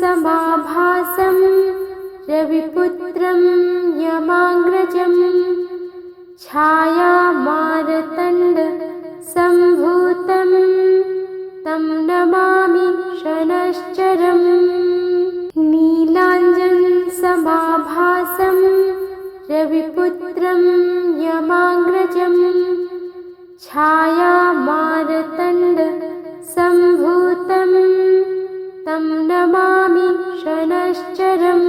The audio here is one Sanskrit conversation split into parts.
समाभासं रविपुत्रं यमाग्रजं छायामार्तण्ड सम्भूतं तं नमामि शनैश्चरम् नीलाञ्जन समाभासं रविपुत्रं यमाग्रजं छायामार्तण्ड सम्भूतं तं नमामि शनैश्चरम्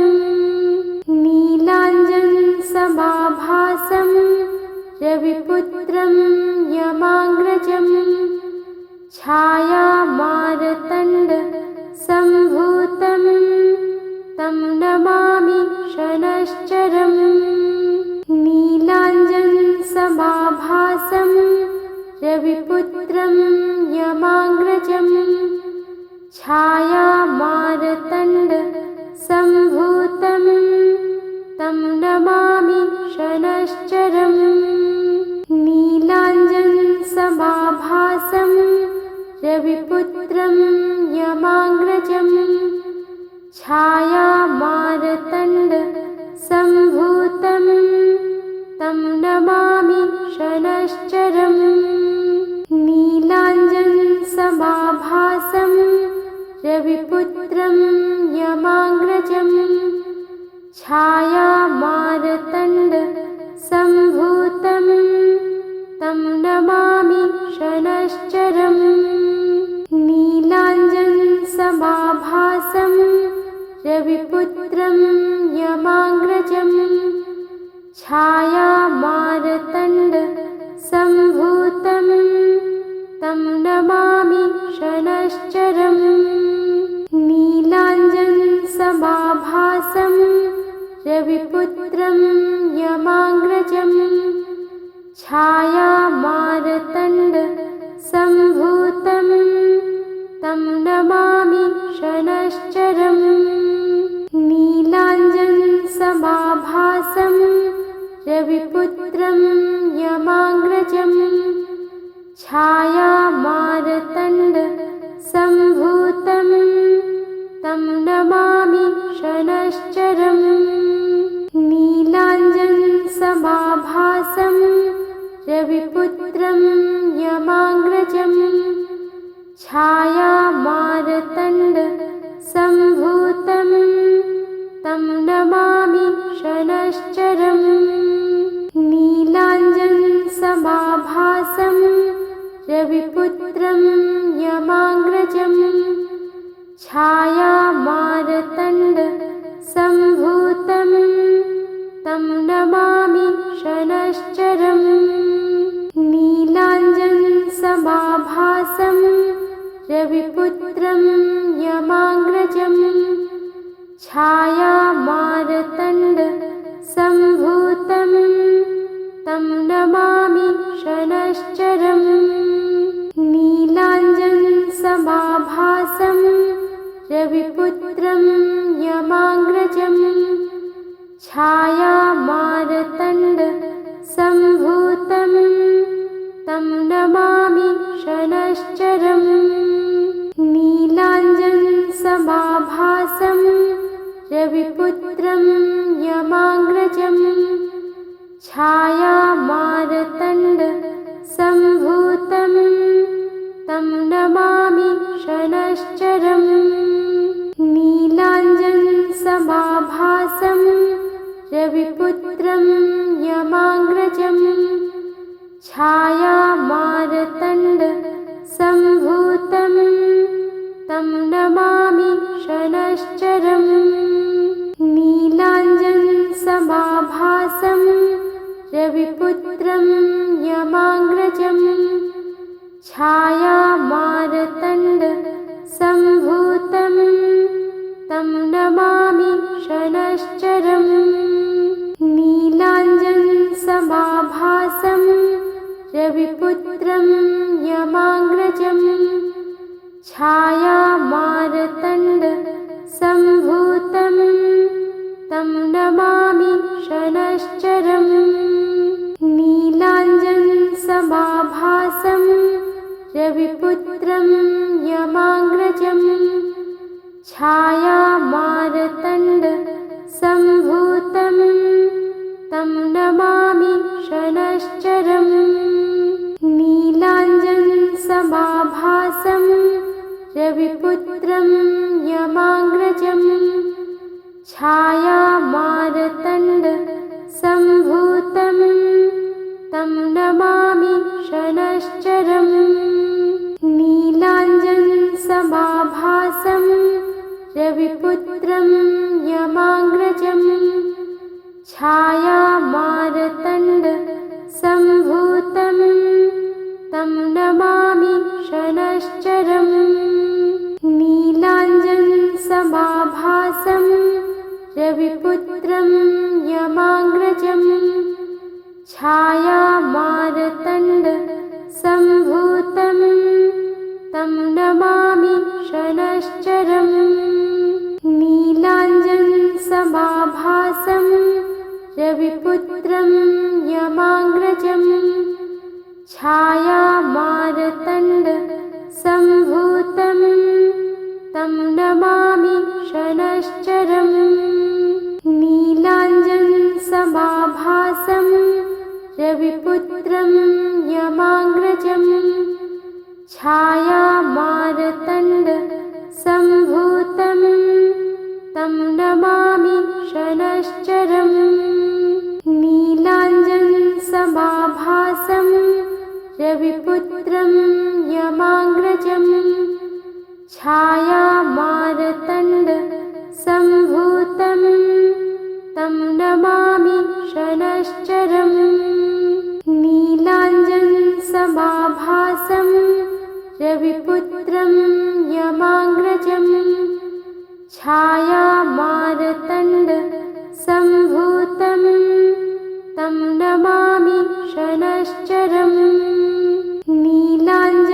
नीलाञ्जन समाभासं रविपुत्रं यमाग्रजं छायामार्तण्ड सम्भूतं तं नमामि शनैश्चरम् नीलाञ्जन समाभासं रविपुत्रं यमाग्रजं छायामार्तण्ड सम्भूतं तं नमामि शनैश्चरम् नीलाञ्जन समाभासं रविपुत्रं यमाग्रजं छायामार्तण्ड सम्भूतं तं नमामि शनैश्चरम् नीलाञ्जन समाभासं रविपुत्रं यमाग्रजं छायामार्तण्ड सम्भूतं तं नमामि शनैश्चरम् नीलाञ्जन समाभासं रविपुत्रं यमाग्रजं छायामार्तण्ड सम्भूतं तं नमामि शनैश्चरम् नीलाञ्जन समाभासं रविपुत्रं यमाग्रजं छायामार्तण्ड सम्भूतं तं नमामि शनैश्चरम् नीलाञ्जन समाभासं रविपुत्रं यमाग्रजं छायामार्तण्ड सम्भूतं तं नमामि शनैश्चरम् नीलाञ्जन समाभासं रविपुत्रं यमाग्रजं छायामार्तण्ड सम्भूतं तं नमामि शनैश्चरम् नीलाञ्जन समाभासं रविपुत्रं यमाग्रजं छायामार्तण्ड सम्भूतं तं नमामि शनैश्चरम् नीलाञ्जन समाभासं रविपुत्रं यमाग्रजं छायामार्तण्ड सम्भूतं तं नमामि शनैश्चरम् नीलाञ्जन समाभासं रविपुत्रं यमाग्रजं छायामार्तण्ड सम्भूतं तं नमामि शनैश्चरम् नीलाञ्जन समाभासं रविपुत्रं यमाग्रजं छायामार्तण्ड सम्भूतं तं नमामि शनैश्चरम् नीलाञ्जन समाभासं रविपुत्रं यमाग्रजं छायामार्तण्ड सम्भूतं तं नमामि शनैश्चरम् नीलाञ्जन समाभासं रविपुत्रं यमाग्रजं छायामार्तण्ड सम्भूतं तं नमामि शनैश्चरम् नीलाञ्जन समाभासं रविपुत्रं यमाग्रजं छायामार्तण्ड सम्भूतं तं नमामि शनैश्चरम् नीलाञ्जन समाभासं रविपुत्रं यमाग्रजं छायामार्तण्डसम्भूतं तं नमामि शनश्चरम् नीलाञ्जनसमाभासं रविपुत्रं यमाग्रजम् छायामार्तण्डसम्भूतं तं नमामि शनश्चरम् नीलाञ्जनसमाभासं रविपुत्रं यमाग्रजम् छायामार्तण्डसम्भूतं तं नमामि शनश्चरम् नीलाञ्जनसमाभासं रविपुत्रं यमाग्रजम् छायामार्तण्डसम्भूतं तं नमामि शनश्चरम् नीलाञ्जनसमाभासं रविपुत्रं यमाग्रजम् छायामार्तण्डसम्भूतं तं नमामि शनश्चरम् नीलाञ्जनसमाभासं रविपुत्रं यमाग्रजम् छायामार्तण्डसम्भूतं तं नमामि शनश्चरम् नीलाञ्जनसमाभासं रविपुत्रं यमाग्रजम् छायामार्तण्डसम्भूतं तं नमामि शनश्चरम् नीलाञ्जनसमाभासं रविपुत्रं यमाग्रजम् छायामार्तण्डसम्भूतं तं नमामि शनश्चरम् नीलाञ्जनसमाभासं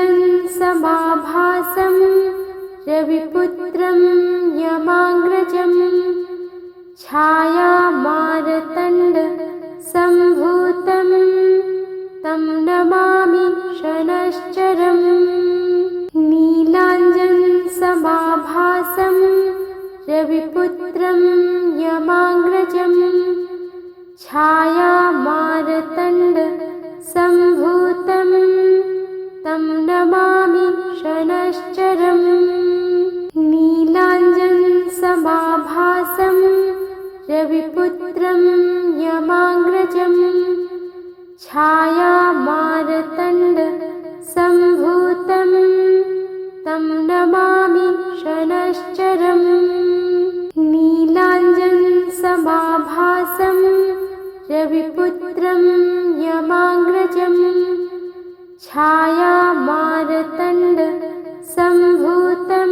रविपुत्रं यमाग्रजम् छायामार्तण्डसम्भूतं तं नमामि शनश्चरम् नीलाञ्जनसमाभासं रविपुत्रं यमाग्रजम् छायामार्तण्डसम्भूतं तं नमामि शनश्चरम् नीलाञ्जनसमाभासं रविपुत्रं यमाग्रजम् छायामार्तण्डसम्भूतं तं नमामि शनश्चरम् नीलाञ्जनसमाभासं रविपुत्रं यमाग्रजम् छायामार्तण्डसम्भूतं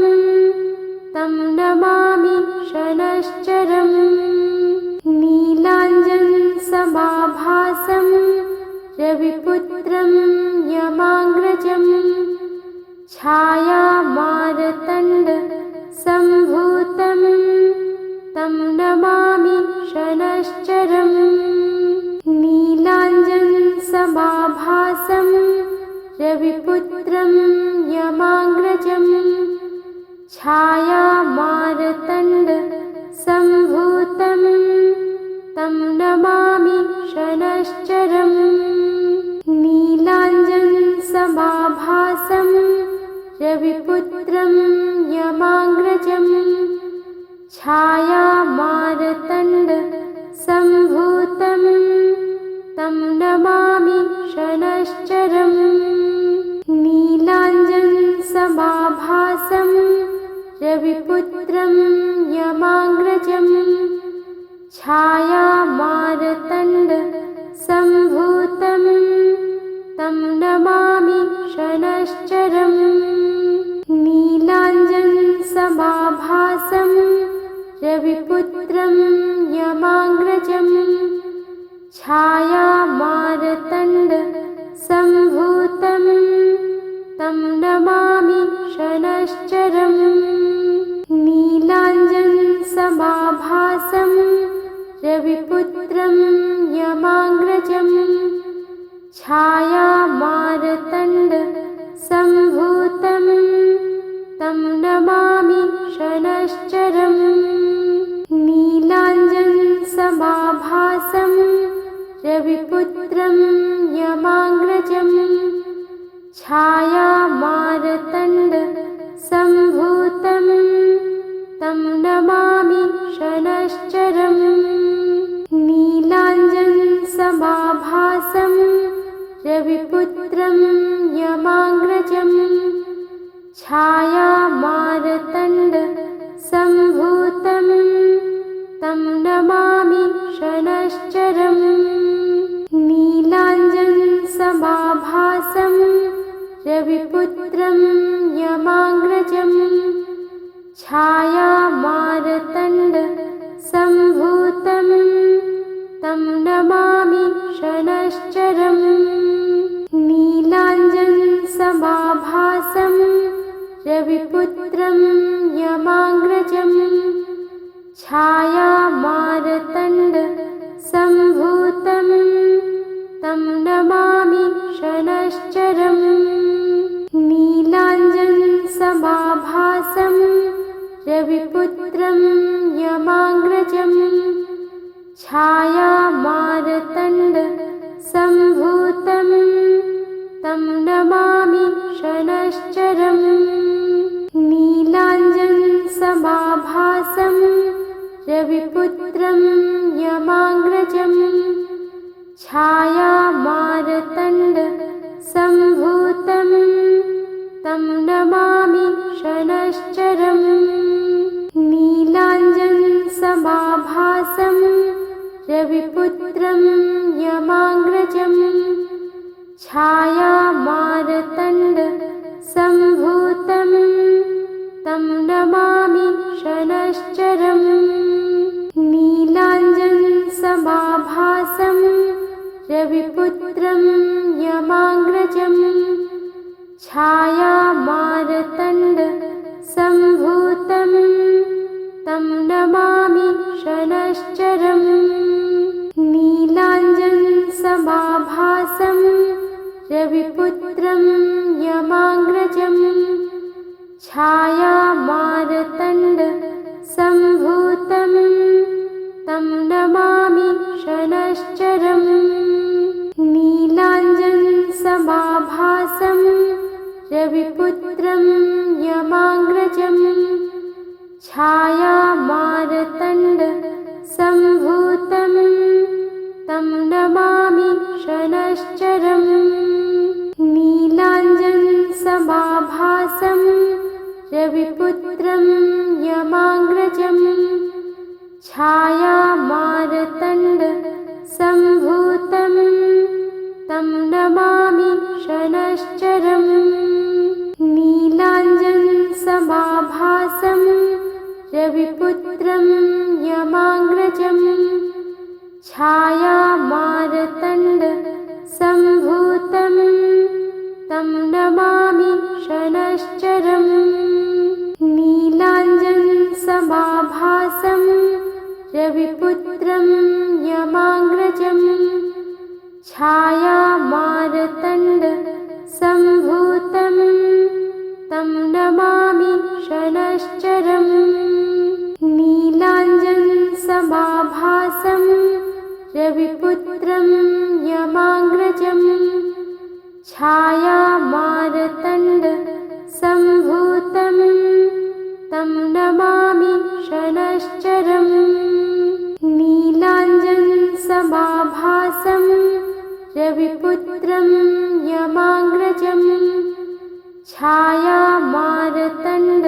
तं नमामि शनश्चरम् नीलाञ्जनसमाभासं रविपुत्रं यमाग्रजम् छायामार्तण्डसम्भूतं तं नमामि शनश्चरम् नीलाञ्जनसमाभासं रविपुत्रं यमाग्रजम् छायामार्तण्डसम्भूतं तं नमामि शनश्चरम् नीलाञ्जनसमाभासं रविपुत्रं यमाग्रजम् छायामार्तण्डसम्भूतं तं नमामि शनश्चरम् नीलाञ्जनसमाभासं रविपुत्रं यमाग्रजम् छायामार्तण्डसम्भूतं तं नमामि शनश्चरम् नीलाञ्जनसमाभासं रविपुत्रं यमाग्रजम् छायामार्तण्डसम्भूतं तं नमामि शनश्चरम् नीलाञ्जनसमाभासं रविपुत्रं यमाग्रजम् छायामार्तण्डसम्भूतं तं नमामि शनश्चरम् छायामार्तण्ड सम्भूतं तं नमामि शनश्चरम् नीलाञ्जनसमाभासं रविपुत्रं यमाग्रजम् छायामार्तण्ड सम्भूतं तं नमामि शनश्चरम् नीलाञ्जनसमाभासं रविपुत्रं यमाग्रजम् छायामार्तण्ड सम्भूतं तं नमामि शनश्चरम् नीलाञ्जनसमाभासं रविपुत्रं यमाग्रजम् छायामार्तण्ड सम्भूतं तं नमामि शनश्चरम् नीलाञ्जनसमाभासं रविपुत्रं यमाग्रजम् छायामार्तण्ड सम्भूतं तं नमामि शनश्चरम् नीलाञ्जनसमाभासं रविपुत्रं यमाग्रजम् छायामार्तण्ड सम्भूतं तं नमामि शनश्चरम् नीलाञ्जनसमाभासं रविपुत्रं यमाग्रजम् छायामार्तण्ड सम्भूतं तं नमामि शनश्चरम् नीलाञ्जनसमाभासं रविपुत्रं यमाग्रजम् छायामार्तण्ड सम्भूतं तं नमामि शनश्चरम् नीलाञ्जनसमाभासं रविपुत्रं यमाग्रजम् छायामार्तण्ड सम्भूतं तं नमामि शनश्चरम् नीलाञ्जनसमाभासं रविपुत्रं यमाग्रजम् छायामार्तण्ड सम्भूतं तं नमामि शनश्चरम् नीलाञ्जनसमाभासं रविपुत्रं यमाग्रजम् छायामार्तण्ड सम्भूतं तं नमामि शनश्चरम् नीलाञ्जनसमाभासं रविपुत्रं यमाग्रजम् छायामार्तण्ड सम्भूतं तं नमामि शनश्चरम् नीलाञ्जनसमाभासं रविपुत्रं यमाग्रजम् छायामार्तण्ड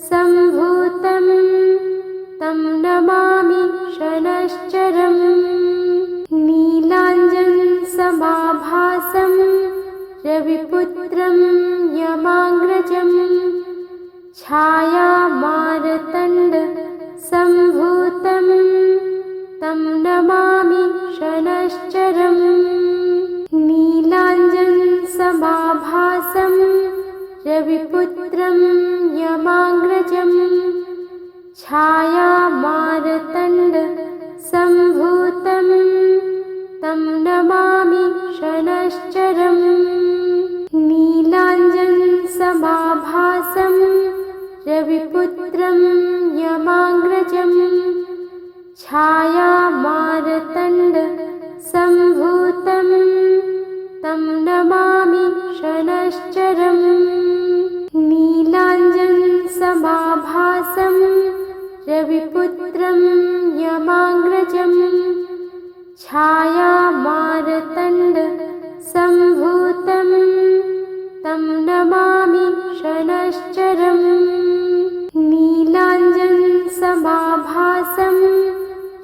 सम्भूतं तं नमामि शनश्चरम् नीलाञ्जनसमाभासं रविपुत्रं यमाग्रजम् छायामार्तण्ड सम्भूतं तं नमामि शनश्चरम् नीलाञ्जनसमाभासं रविपुत्रं यमाग्रजम् छायामार्तण्ड सम्भूतं तं नमामि शनश्चरम् नीलाञ्जनसमाभासं रविपुत्रं यमाग्रजम् छायामार्तण्ड सम्भूतं तं नमामि शनश्चरम् नीलाञ्जनसमाभासं रविपुत्रं यमाग्रजम् छायामार्तण्ड सम्भूतं तं नमामि शनश्चरम् नीलाञ्जनसमाभासं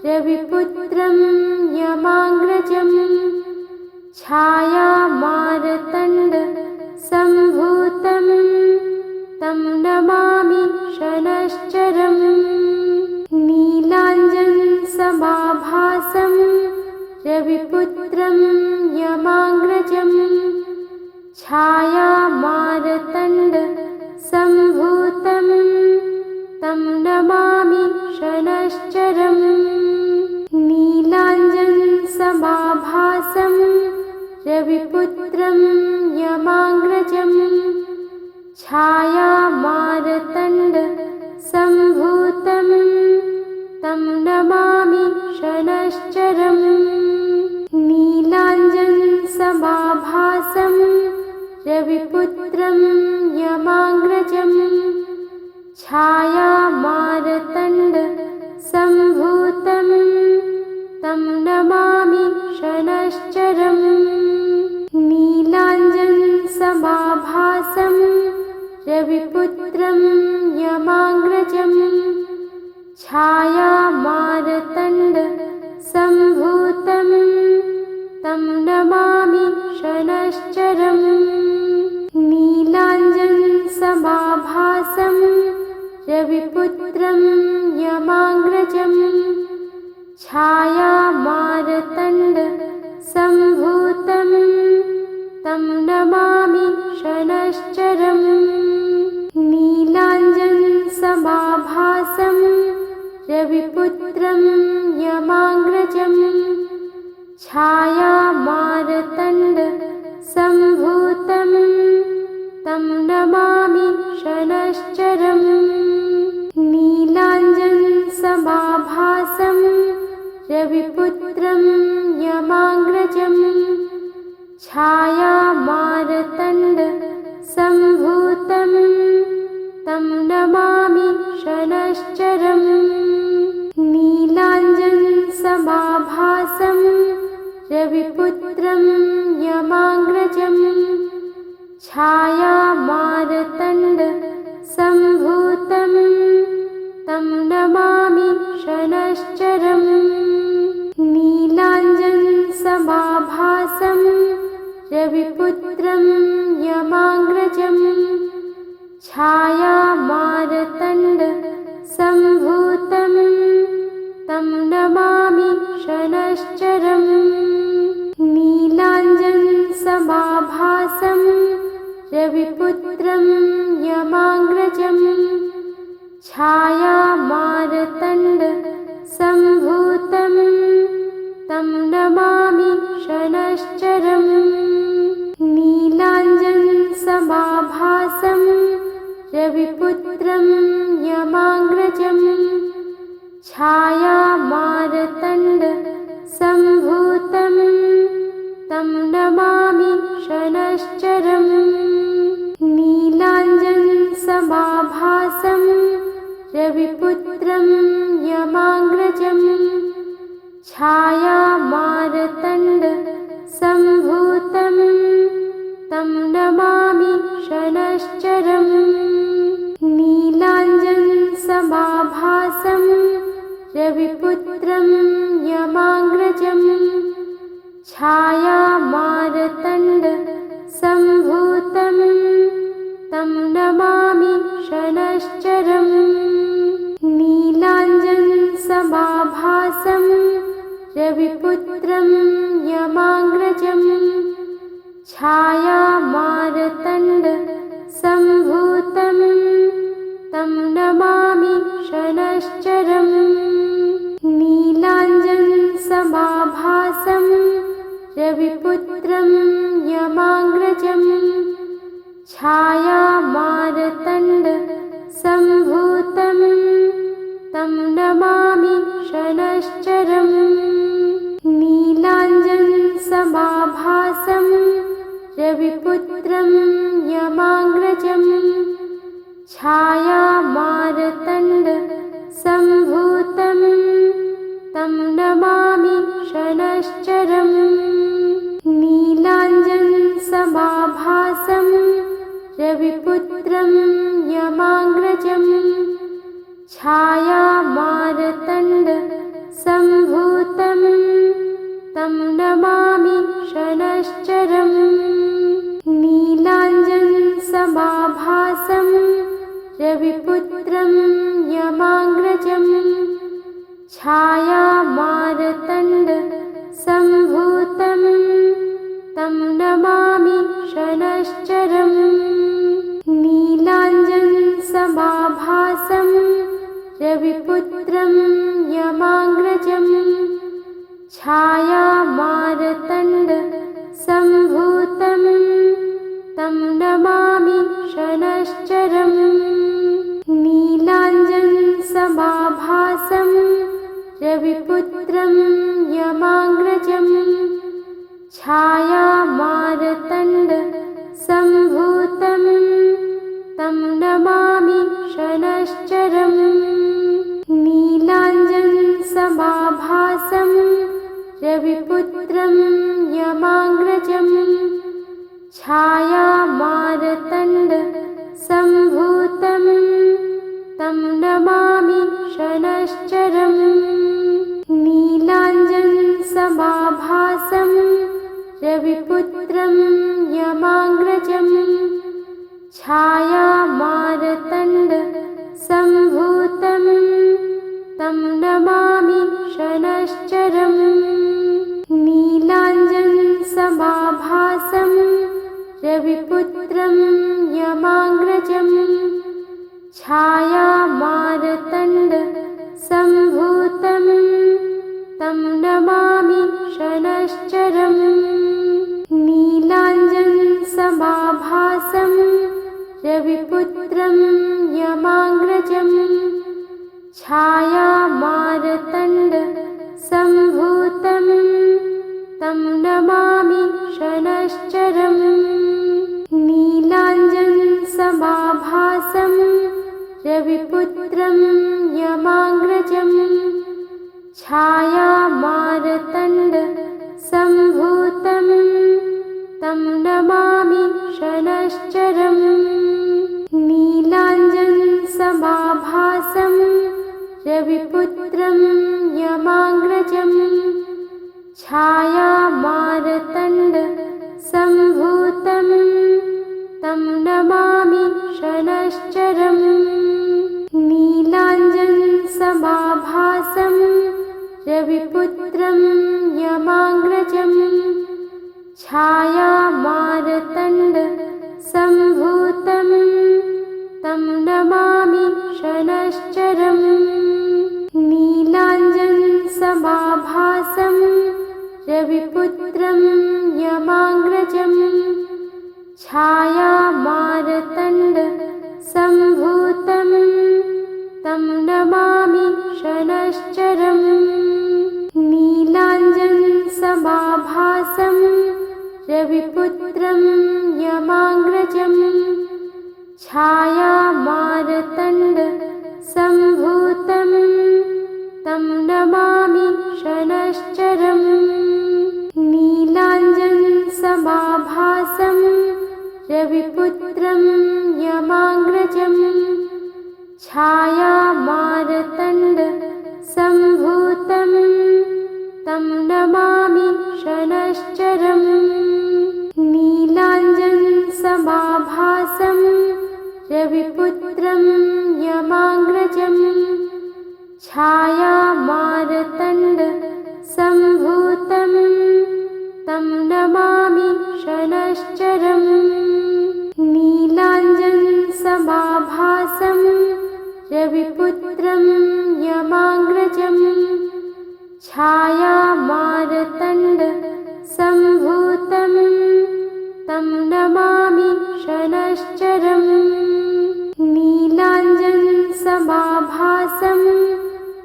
रविपुत्रं यमाग्रजम् छायामार्तण्ड सम्भूतं तं नमामि शनश्चरम् शनश्चरम् नीलाञ्जनसमाभासं रविपुत्रं यमाग्रजम् छायामार्तण्डसम्भूतं तं नमामि शनश्चरम् नीलाञ्जनसमाभासं रविपुत्रं यमाग्रजम् छायामार्तण्डसम्भूतं तं नमामि शनश्चरम् नीलाञ्जनसमाभासं रविपुत्रं यमाग्रजम् छायामार्तण्डसम्भूतं तं नमामि शनश्चरम् नीलाञ्जनसमाभासं रविपुत्रं यमाग्रजम् छायामार्तण्डसम्भूतं तं नमामि शनश्चरम् नीलाञ्जनसमाभासं रविपुत्रं यमाग्रजम् छायामार्तण्डसम्भूतं तं नमामि शनश्चरम् नीलाञ्जनसमाभासं रविपुत्रं यमाग्रजम् छायामार्तण्डसम्भूतं तं नमामि शनश्चरम् नीलाञ्जनसमाभासं रविपुत्रं यमाग्रजम् छायामार्तण्डसम्भूतं तं नमामि शनश्चरम् नीलाञ्जनसमाभासं रविपुत्रं यमाग्रजम् छायामार्तण्डसम्भूतं तं नमामि शनश्चरम् नीलाञ्जनसमाभासं रविपुत्रं यमाग्रजम् छायामार्तण्डसम्भूतं तं नमामि शनश्चरम् नीलाञ्जनसमाभासं रविपुत्रं यमाग्रजम् छायामार्तण्डसम्भूतं तं नमामि शनश्चरम् नीलाञ्जनसमाभासं रविपुत्रं यमाग्रजम् छायामार्तण्डसम्भूतं तं नमामि शनश्चरम् नीलाञ्जनसमाभासं रविपुत्रं यमाग्रजम् छायामार्तण्डसम्भूतं तं नमामि शनश्चरम् नीलाञ्जनसमाभासं रविपुत्रं यमाग्रजम् छायामार्तण्डसम्भूतं तं नमामि शनश्चरम् नीलाञ्जनसमाभासं रविपुत्रं यमाग्रजम् छायामार्तण्डसम्भूतं तं नमामि शनश्चरम् नीलाञ्जनसमाभासं रविपुत्रं यमाग्रजम् छायामार्तण्डसम्भूतं तं नमामि शनश्चरम् नीलाञ्जनसमाभासं रविपुत्रं यमाग्रजम् छायामार्तण्डसम्भूतं तं नमामि शनश्चरम् नीलाञ्जनसमाभासं रविपुत्रं यमाग्रजम् छायामार्तण्डसम्भूतं तं नमामि शनश्चरम् नीलाञ्जनसमाभासं रविपुत्रं यमाग्रजम् छायामार्तण्डसम्भूतं तं नमामि शनैश्चरम् नीलाञ्जनसमाभासं रविपुत्रं यमाग्रजम् छायामार्तण्डसम्भूतं तं नमामि शनैश्चरम् नीलाञ्जनसमाभासं रविपुत्रं यमाग्रजम् छायामार्तण्डसम्भूतं तं नमामि शनैश्चरम् नीलाञ्जनसमाभासं रविपुत्रं यमाग्रजम् छायामार्तण्डसम्भूतं तं नमामि शनैश्चरम् नीलाञ्जनसमाभासं रविपुत्रं यमाग्रजम् छायामार्तण्डसम्भूतं तं नमामि शनैश्चरम् नीलाञ्जनसमाभासं रविपुत्रं यमाग्रजम् छायामार्तण्डसम्भूतं तं नमामि शनैश्चरम् नीलाञ्जनसमाभासं रविपुत्रं यमाग्रजम् छायामार्तण्डसम्भूतं तं नमामि शनैश्चरम् नीलाञ्जनसमाभासं रविपुत्रं यमाग्रजम् छायामार्तण्डसम्भूतं तं नमामि शनैश्चरम् नीलाञ्जनसमाभासं रविपुत्रं यमाग्रजम् छायामार्तण्डसम्भूतं तं नमामि शनैश्चरम् नीलाञ्जनसमाभासं रविपुत्रं यमाग्रजम् छायामार्तण्डसम्भूतं तं नमामि शनैश्चरम् नीलाञ्जनसमाभासं रविपुत्रं यमाग्रजम् छायामार्तण्डसम्भूतं तं नमामि शनैश्चरम् नीलाञ्जनसमाभासं रविपुत्रं यमाग्रजम् छायामार्तण्डसम्भूतं तं नमामि शनैश्चरम् नीलाञ्जनसमाभासं रविपुत्रं यमाग्रजम् छायामार्तण्डसम्भूतं तं नमामि शनैश्चरम् नीलाञ्जनसमाभासं रविपुत्रं यमाग्रजम् छायामार्तण्डसम्भूतं तं नमामि शनैश्चरम् नीलाञ्जनसमाभासं रविपुत्रं यमाग्रजम् छायामार्तण्डसम्भूतं तं नमामि शनैश्चरम् नीलाञ्जनसमाभासं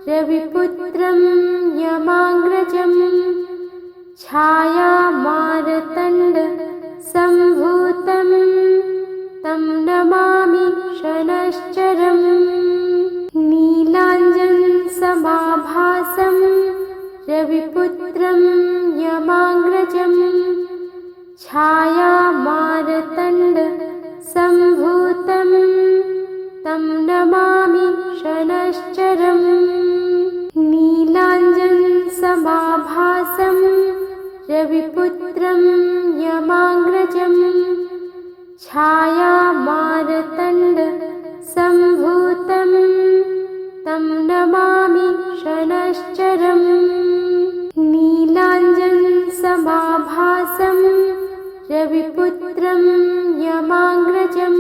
रविपुत्रं यमाग्रजम् छायामार्तण्डसम्भूतं तं नमामि शनैश्चरम् नीलाञ्जनसमाभासं रविपुत्रं यमाग्रजम् छायामार्तण्डसम्भूतं तं नमामि शनैश्चरम् नीलाञ्जनसमाभासं रविपुत्रं यमाग्रजम् छायामार्तण्डसम्भूतं शनश्चरम् नीलाञ्जनसमाभासं रविपुत्रं यमाग्रजं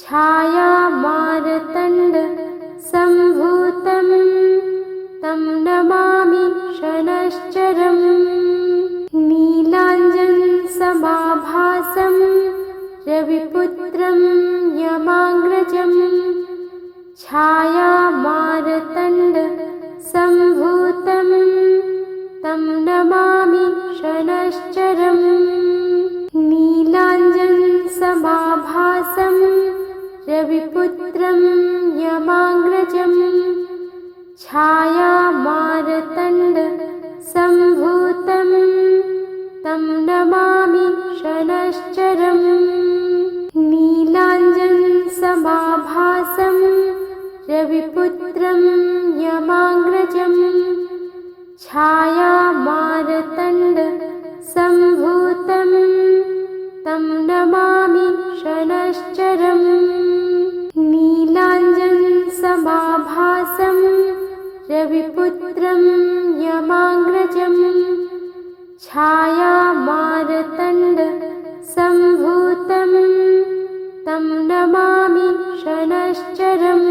छायामार्तण्डसम्भूतं तं नमामि शनश्चरम् नीलाञ्जनसमाभासं रविपुत्रं यमाग्रजं छायामार्तण्डसम्भूतं तं नमामि शनश्चरम् नीलाञ्जनसमाभासं रविपुत्रं यमाग्रजं छायामार्तण्डसम्भूतं तं नमामि शनश्चरम् नीलाञ्जनसमाभासं रविपुत्रं यमाग्रजं छायामार्तण्डसम्भूतं तं नमामि शनश्चरम् नीलाञ्जनसमाभासं रविपुत्रं यमाग्रजं छायामार्तण्डसम्भूतं तं नमामि शनश्चरम्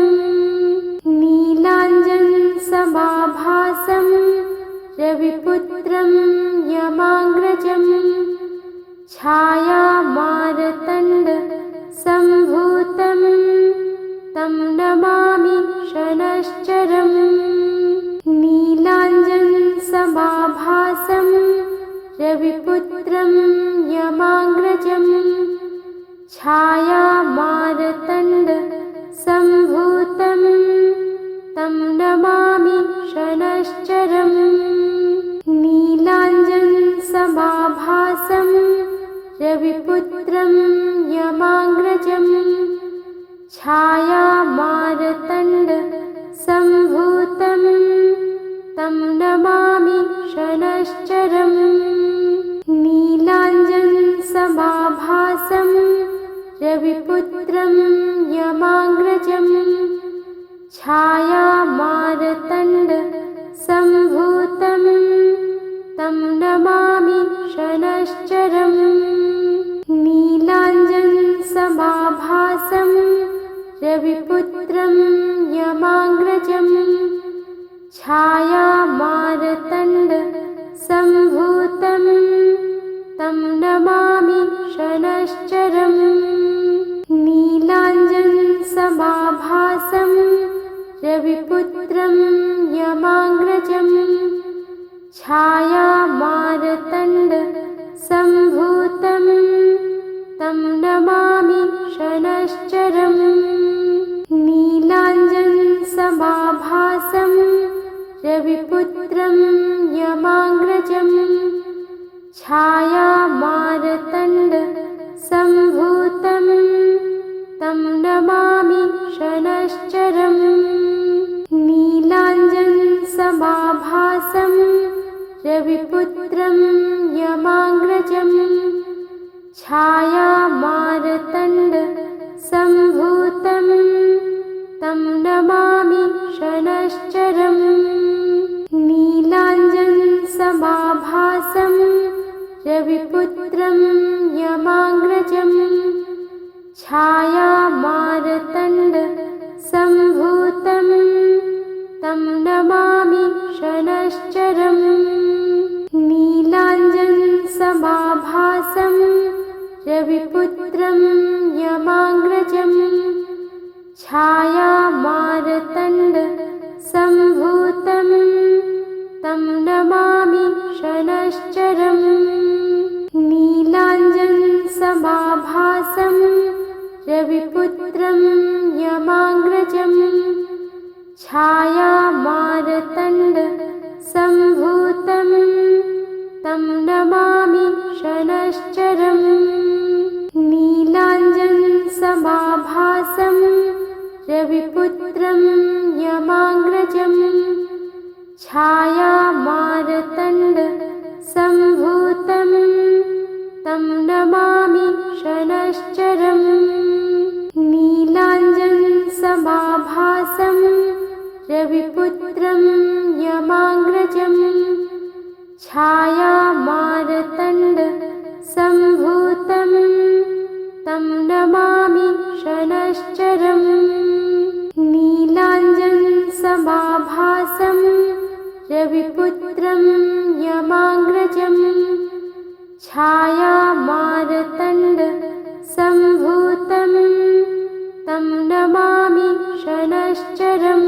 नीलाञ्जनसमाभासं रविपुत्रं यमाग्रजं छायामार्तण्डसम्भूतं तं नमामि शनश्चरम् नीलाञ्जनसमाभासं रविपुत्रं यमाग्रजं छायामार्तण्डसम्भूतं तं नमामि शनश्चरम् नीलाञ्जनसमाभासं रविपुत्रं यमाग्रजं छायामार्तण्डसम्भूतं तं नमामि शनश्चरम् नीलाञ्जनसमाभासं रविपुत्रं यमाग्रजं छायामार्तण्डसम्भूतं तं नमामि शनश्चरम् नीलाञ्जनसमाभासं रविपुत्रं यमाग्रजं छायामार्तण्डसम्भूतं तं नमामि शनश्चरम् नीलाञ्जनसमाभासं रविपुत्रं यमाग्रजं छायामार्तण्डसम्भूतं तं नमामि शनश्चरम् नीलाञ्जनसमाभासं रविपुत्रं यमाग्रजं छायामार्तण्डसम्भूतं तं नमामि शनश्चरम् नीलाञ्जनसमाभासं रविपुत्रं यमाग्रजं छायामार्तण्डसम्भूतं तं नमामि शनश्चरम् नीलाञ्जनसमाभासं रविपुत्रं यमाग्रजं छायामार्तण्डसम्भूतं तं नमामि शनश्चरम् नीलाञ्जनसमाभासं रविपुत्रं यमाग्रजं छायामार्तण्डसम्भूतं तं नमामि शनश्चरम् नीलाञ्जनसमाभासं रविपुत्रं यमाग्रजं छायामार्तण्डसम्भूतं तं नमामि शनश्चरम् नीलाञ्जनसमाभासं रविपुत्रं यमाग्रजं छायामार्तण्डसम्भूतं तं नमामि शनश्चरम् नीलाञ्जनसमाभासं रविपुत्रं यमाग्रजम् छायामार्तण्डसम्भूतं तं नमामि शनैश्चरम् नीलाञ्जनसमाभासं रविपुत्रं यमाग्रजम् छायामार्तण्डसम्भूतं तं नमामि शनैश्चरम्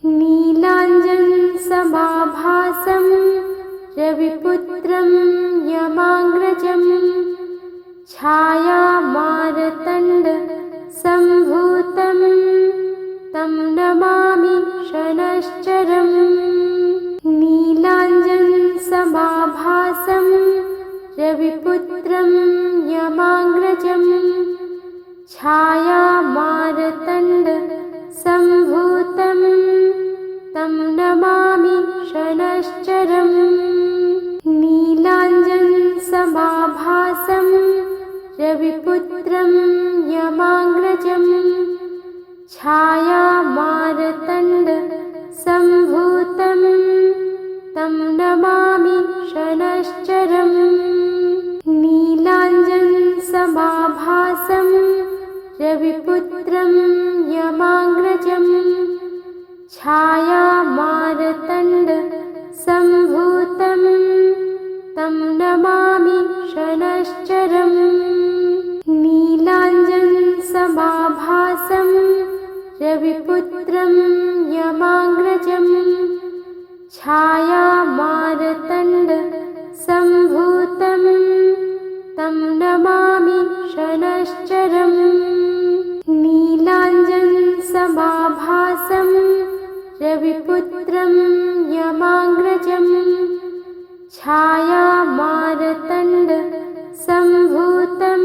नीलाञ्जनसमाभासं रविपुत्रं यमाग्रजम् छायामार्तण्डसम्भूतं तं नमामि शनैश्चरम् नीलाञ्जनसमाभासं रविपुत्रं यमाग्रजम् छायामार्तण्डसम्भूतं तं नमामि शनैश्चरम् नीलाञ्जनसमाभासं रविपुत्रं यमाग्रजम् छायामार्तण्डसम्भूतं तं नमामि शनैश्चरम् नीलाञ्जनसमाभासं रविपुत्रं यमाग्रजम् छायामार्तण्डसम्भूतं तं नमामि शनैश्चरम् नीलाञ्जनसमाभासं रविपुत्रं यमाग्रजम् छायामार्तण्डसम्भूतं तं नमामि शनैश्चरम् नीलाञ्जनसमाभासं रविपुत्रं यमाग्रजम् छायामार्तण्डसम्भूतं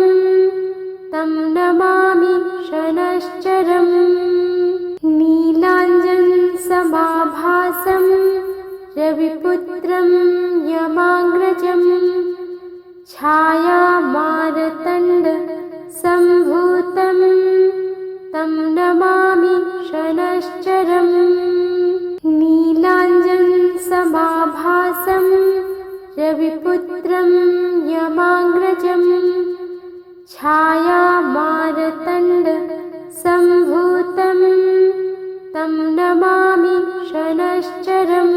तं नमामि शनैश्चरम् नीलाञ्जनसमाभासं रविपुत्रं यमाग्रजम् छायामार्तण्डसम्भूतं तं नमामि शनैश्चरम् नीलाञ्जनसमाभासं रविपुत्रं यमाग्रजम् छायामार्तण्डसम्भूतं तं नमामि शनैश्चरम्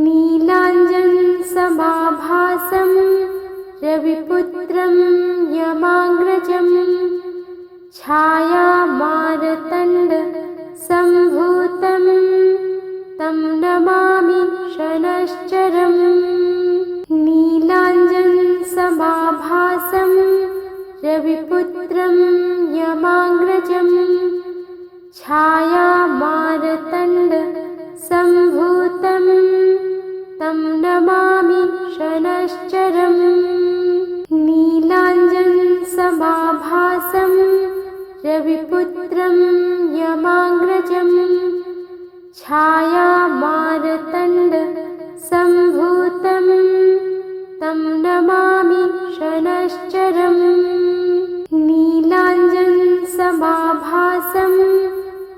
नीलाञ्जनसमाभासं रविपुत्रं यमाग्रजम् छायामार्तण्डसम्भूतं तं नमामि शनैश्चरम् नीलाञ्जनसमाभासं रविपुत्रं यमाग्रजम् छायामार्तण्डसम्भूतं तं नमामि शनैश्चरम् नीलाञ्जनसमाभासं रविपुत्रं यमाग्रजम् छायामार्तण्डसम्भूतं तं नमामि शनैश्चरम् नीलाञ्जनसमाभासं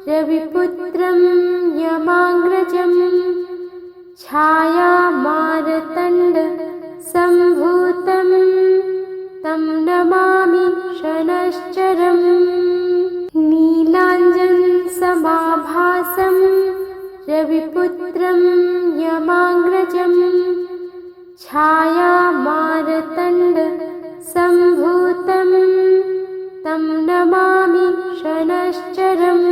रविपुत्रं यमाग्रजम् छायामार्तण्डसम्भूतं तं नमामि शनैश्चरम् नीलाञ्जनसमाभासं रविपुत्रं यमाग्रजम् छायामार्तण्डसम्भूतं तं नमामि शनैश्चरम्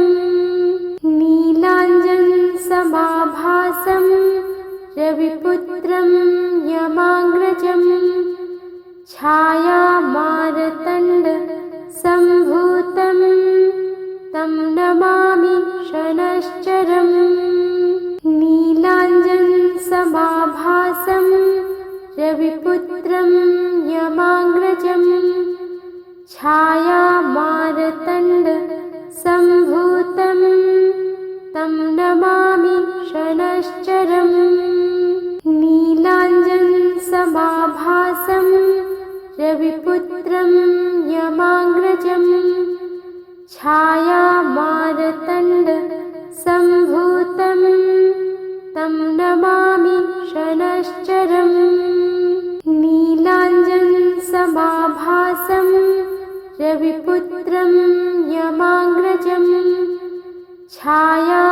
नीलाञ्जनसमाभासं रविपुत्रं यमाग्रजम् छायामार्तण्डसम्भूतं तं नमामि शनैश्चरम् नीलाञ्जनसमाभासं रविपुत्रं यमाग्रजम् छायामार्तण्डसम्भूतं तं नमामि शनैश्चरम् नीलाञ्जनसमाभासं रविपुत्रं यमाग्रजम् छायामार्तण्डसम्भूतं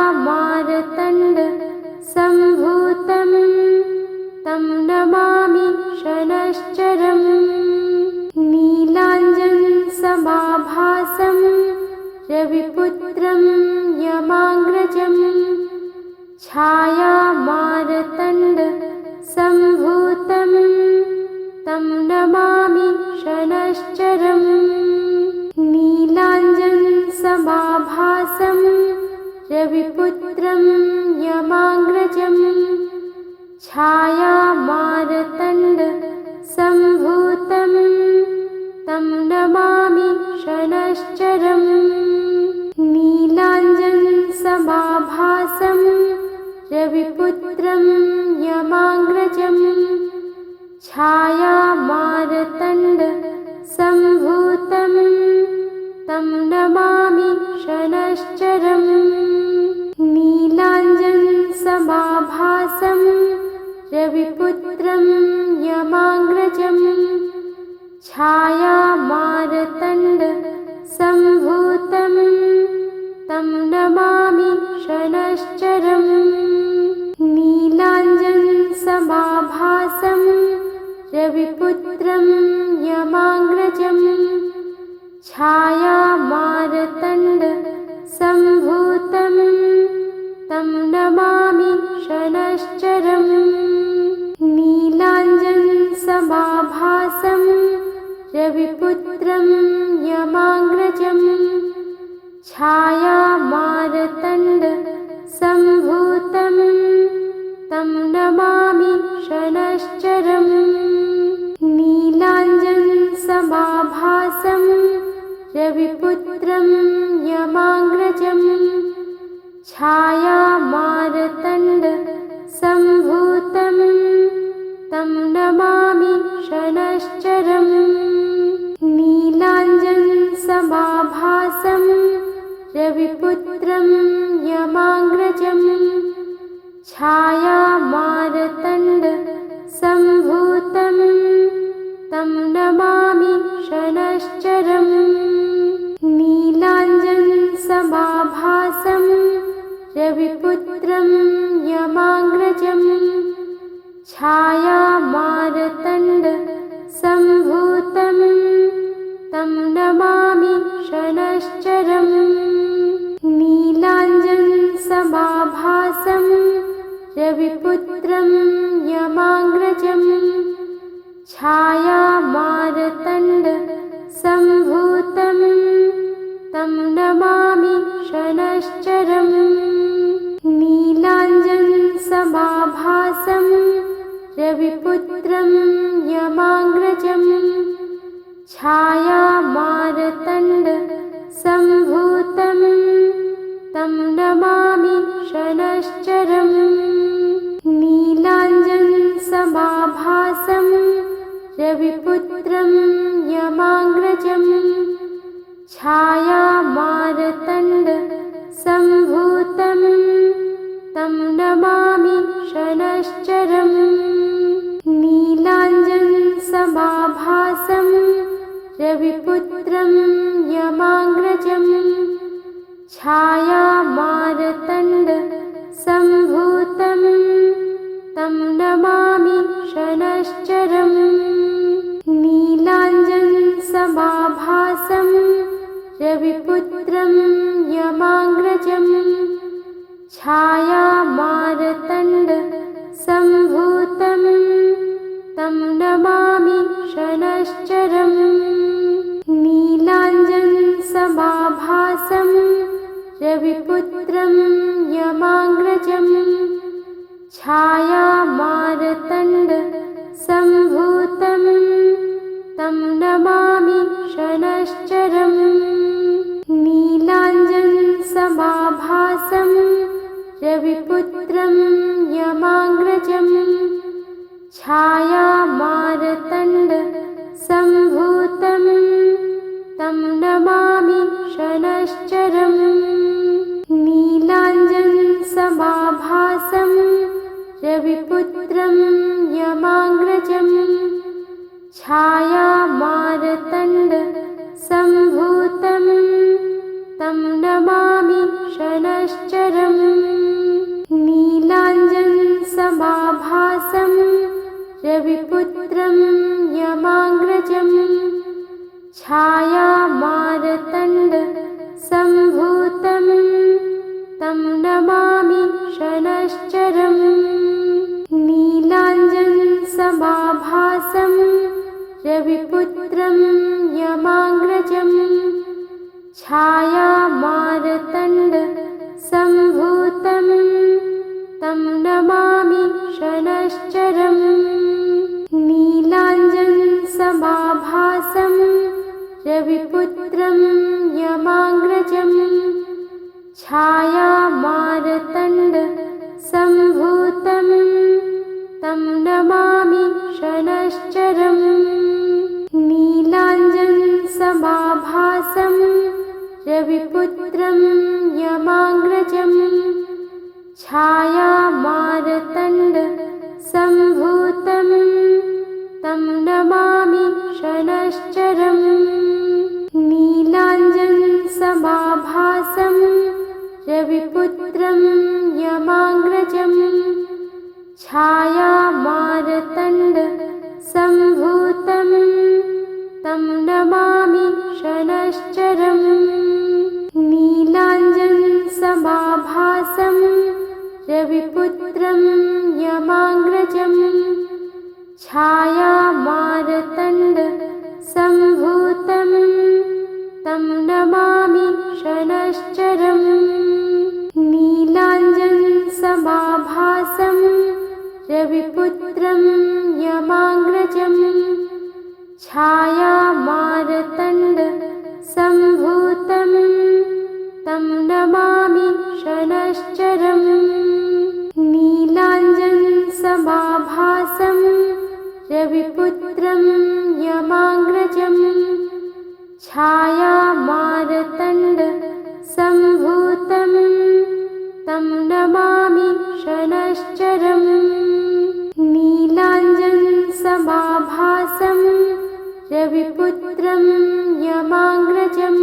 छायामार्तण्डसम्भूतं तं नमामि शनश्चरम् नीलाञ्जनसमाभासं रविपुत्रं यमाग्रजं छायामार्तण्डसम्भूतं तं नमामि शनश्चरम् नीलाञ्जनसमाभासं रविपुत्रं यमाग्रजं छायामार्तण्डसम्भूतं तं नमामि शनश्चरम् नीलाञ्जनसमाभासं रविपुत्रं यमाग्रजं छायामार्तण्डसम्भूतं तं नमामि शनश्चरम् नीलाञ्जनसमाभासं रविपुत्रं यमाग्रजं छायामार्तण्डसम्भूतं तं नमामि शनश्चरम् नीलाञ्जनसमाभासं रविपुत्रं यमाग्रजं छायामार्तण्डसम्भूतं तं नमामि शनश्चरम् नीलाञ्जनसमाभासं रविपुत्रं यमाग्रजं छायामार्तण्डसम्भूतं तं नमामि शनश्चरम् नीलाञ्जनसमाभासं रविपुत्रं यमाग्रजं छायामार्तण्डसम्भूतं तं नमामि शनश्चरम् नीलाञ्जनसमाभासं रविपुत्रं यमाग्रजं छायामार्तण्डसम्भूतं तं नमामि शनश्चरम् नीलाञ्जनसमाभासं रविपुत्रं यमाग्रजं छायामार्तण्डसम्भूतं तं नमामि शनश्चरम् नीलाञ्जनसमाभासं रविपुत्रं यमाग्रजं छायामार्तण्डसम्भूतं तं नमामि शनश्चरम् नीलाञ्जनसमाभासं रविपुत्रं यमाग्रजं छायामार्तण्डसम्भूतं तं नमामि शनश्चरम् नीलाञ्जनसमाभासं रविपुत्रं यमाग्रजं छायामार्तण्डसम्भूतं तं नमामि शनश्चरम् नीलाञ्जनसमाभासं रविपुत्रं यमाग्रजं छायामार्तण्डसम्भूतं तं नमामि शनश्चरम् नीलाञ्जनसमाभासं रविपुत्रं यमाग्रजं छायामार्तण्डसम्भूतं तं नमामि शनश्चरम् नीलाञ्जनसमाभासं रविपुत्रं यमाग्रजं छायामार्तण्डसम्भूतं तं नमामि शनश्चरम् नीलाञ्जनसमाभासं रविपुत्रं यमाग्रजं छायामार्तण्डसम्भूतं तं नमामि शनश्चरम् नीलाञ्जनसमाभासं रविपुत्रं यमाग्रजं छायामार्तण्डसम्भूतं तं नमामि शनश्चरम् शनश्चरम् नीलाञ्जनसमाभासं रविपुत्रं यमाग्रजम् छायामार्तण्डसम्भूतं तं नमामि शनश्चरम् नीलाञ्जनसमाभासं रविपुत्रं यमाग्रजम् छायामार्तण्डसम्भूतं तं नमामि शनश्चरम् नीलाञ्जनसमाभासं रविपुत्रं यमाग्रजम् छायामार्तण्डसम्भूतं तं नमामि शनश्चरम् नीलाञ्जनसमाभासं रविपुत्रं यमाग्रजम् छायामार्तण्डसम्भूतं तं नमामि शनश्चरम् नीलाञ्जनसमाभासं रविपुत्रं यमाग्रजम् छायामार्तण्डसम्भूतं तं नमामि शनश्चरम् नीलाञ्जनसमाभासं रविपुत्रं यमाग्रजम् छायामार्तण्डसम्भूतं तं नमामि शनश्चरम् नीलाञ्जनसमाभासं रविपुत्रं यमाग्रजम् छायामार्तण्डसम्भूतं तं नमामि शनश्चरम् नीलाञ्जनसमाभासं रविपुत्रं यमाग्रजम् छायामार्तण्डसम्भूतं तं नमामि शनश्चरम् नीलाञ्जनसमाभासं रविपुत्रं यमाग्रजम्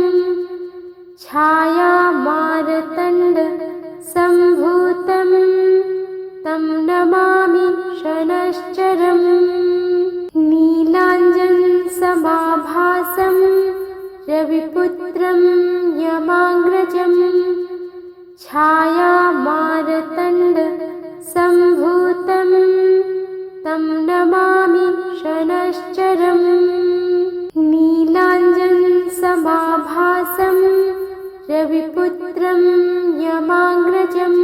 छायामार्तण्डसम्भूतं तं नमामि शनश्चरम् नीलाञ्जनसमाभासं रविपुत्रं यमाग्रजम् छायामार्तण्डसम्भूतं तं नमामि शनश्चरम् नीलाञ्जनसमाभासं रविपुत्रं यमाग्रजम्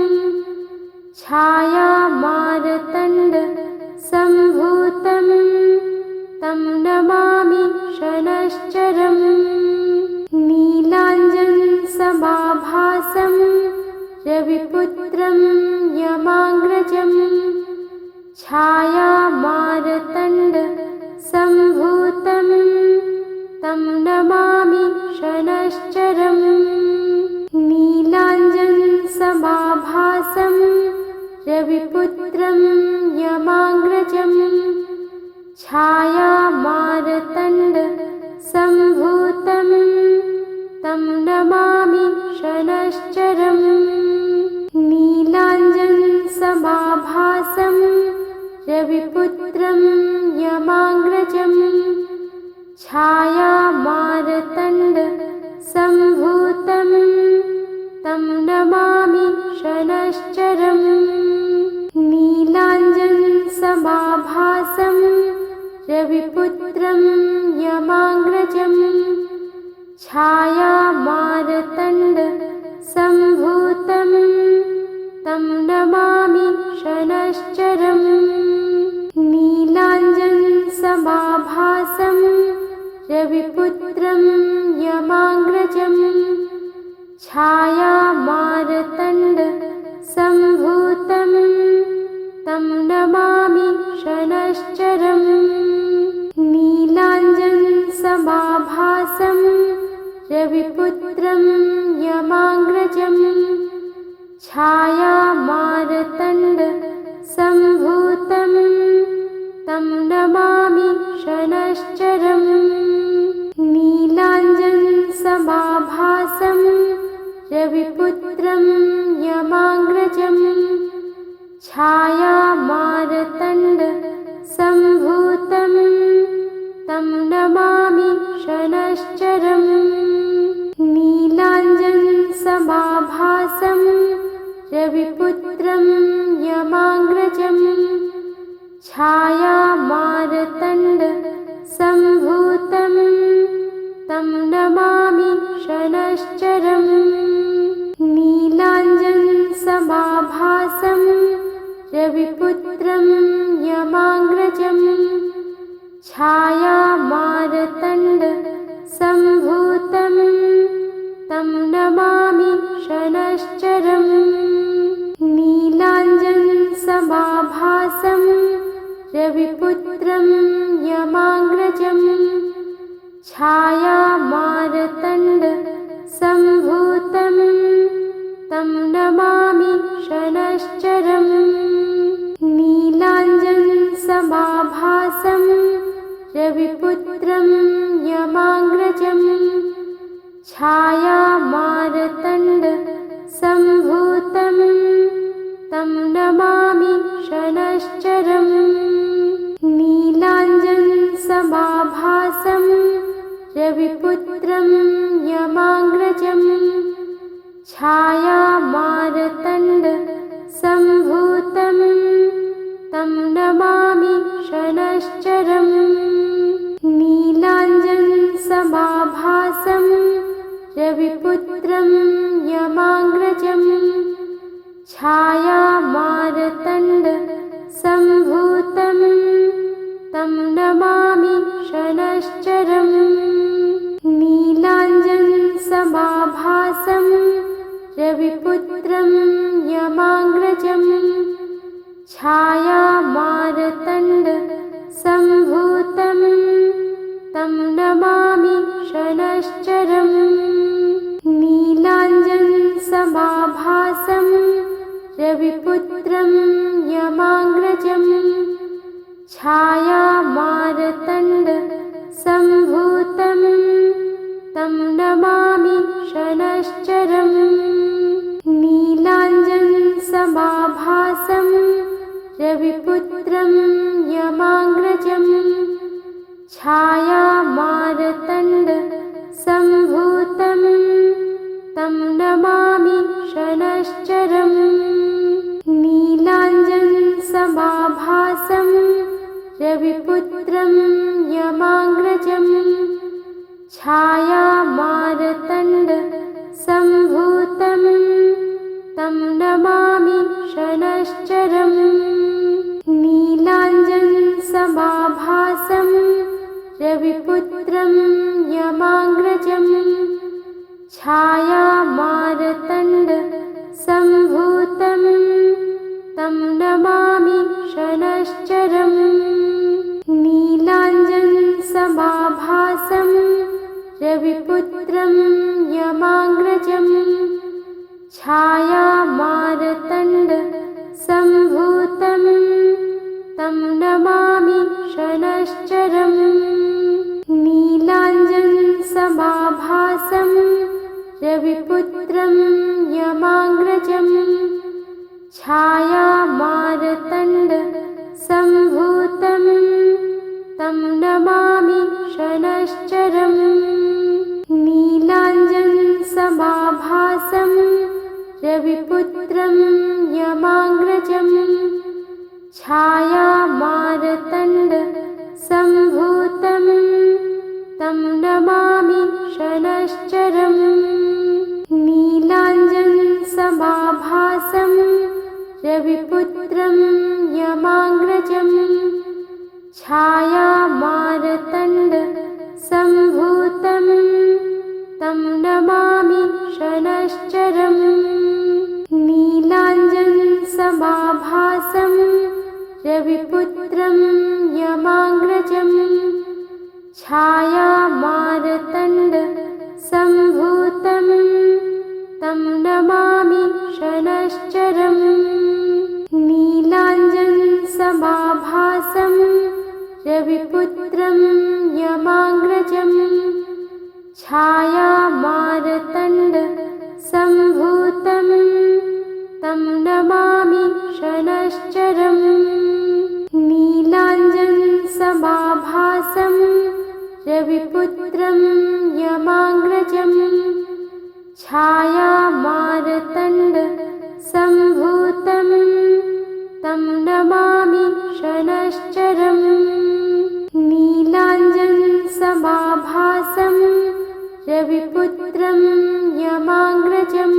छायामार्तण्डसम्भूतं तं नमामि शनश्चरम् नीलाञ्जनसमाभासं रविपुत्रं यमाग्रजम् छायामार्तण्डसम्भूतं तं नमामि शनश्चरम् नीलाञ्जनसमाभासं रविपुत्रं यमाग्रजम् छायामार्तण्डसम्भूतं तं नमामि शनश्चरम् नीलाञ्जनसमाभासं रविपुत्रं यमाग्रजम् छायामार्तण्डसम्भूतं तं नमामि शनश्चरम् नीलाञ्जनसमाभासं रविपुत्रं यमाग्रजम् छायामार्तण्डसम्भूतं तं नमामि शनश्चरम् नीलाञ्जनसमाभासं रविपुत्रं यमाग्रजम् छायामार्तण्डसम्भूतं तं नमामि शनश्चरम् नीलाञ्जनसमाभासं रविपुत्रं यमाग्रजम् छायामार्तण्डसम्भूतं तं नमामि शनश्चरम् नीलाञ्जनसमाभासं रविपुत्रं छायामार्तण्डसम्भूतं तं नमामि शनश्चरम् नीलाञ्जनसमाभासं रविपुत्रं यमाग्रजम् छायामार्तण्डसम्भूतं तं नमामि शनश्चरम् नीलाञ्जनसमाभासं रविपुत्रं यमाग्रजम् छायामार्तण्डसम्भूतं तं नमामि शनश्चरम् नीलाञ्जनसमाभासं रविपुत्रं यमाग्रजम् छायामार्तण्डसम्भूतं तं नमामि शनश्चरम् नीलाञ्जनसमाभासं रविपुत्रं यमाग्रजम् छायामार्तण्डसम्भूतं तं नमामि शनश्चरम् नीलाञ्जनसमाभासं रविपुत्रं यमाग्रजम् छायामार्तण्डसम्भूतं तं नमामि शनश्चरम् नीलाञ्जनसमाभासं रविपुत्रं यमाग्रजम् छायामार्तण्डसम्भूतं तं नमामि शनश्चरम् नीलाञ्जनसमाभासं रविपुत्रं यमाग्रजम् छायामार्तण्डसम्भूतं तं नमामि शनश्चरम् नीलाञ्जनसमाभासं रविपुत्रं यमाग्रजम् छायामार्तण्डसम्भूतं तं नमामि शनश्चरम् नीलाञ्जनसमाभासं रविपुत्रं यमाग्रजम् छायामार्तण्डसम्भूतं तं नमामि शनश्चरम् नीलाञ्जनसमाभासं रविपुत्रं यमाग्रजम् छायामार्तण्डसम्भूतं तं नमामि शनश्चरम् नीलाञ्जनसमाभासं रविपुत्रं यमाग्रजम् छायामार्तण्डसम्भूतं तं नमामि शनश्चरम् नीलाञ्जनसमाभासं रविपुत्रं यमाग्रजम् छायामार्तण्डसम्भूतं तं नमामि शनश्चरम् नीलाञ्जनसमाभासं रविपुत्रं यमाग्रजम् छायामार्तण्डसम्भूतं तं नमामि शनश्चरम् नीलाञ्जनसमाभासं रविपुत्रं यमाग्रजम् छायामार्तण्डसम्भूतं तं नमामि शनश्चरम् नीलाञ्जनसमाभासं रविपुत्रं यमाग्रजम् छायामार्तण्डसम्भूतं तं नमामि शनश्चरम् नीलाञ्जनसमाभासं रविपुत्रं यमाग्रजम् छायामार्तण्डसम्भूतं तं नमामि शनश्चरम् नीलाञ्जनसमाभासं रविपुत्रं यमाग्रजम् छायामार्तण्डसम्भूतं तं तं नमामि शनश्चरम् नीलाञ्जनसमाभासं रविपुत्रं यमाग्रजम् छायामार्तण्डसम्भूतं तं नमामि शनश्चरम् नीलाञ्जनसमाभासं रविपुत्रं यमाग्रजम्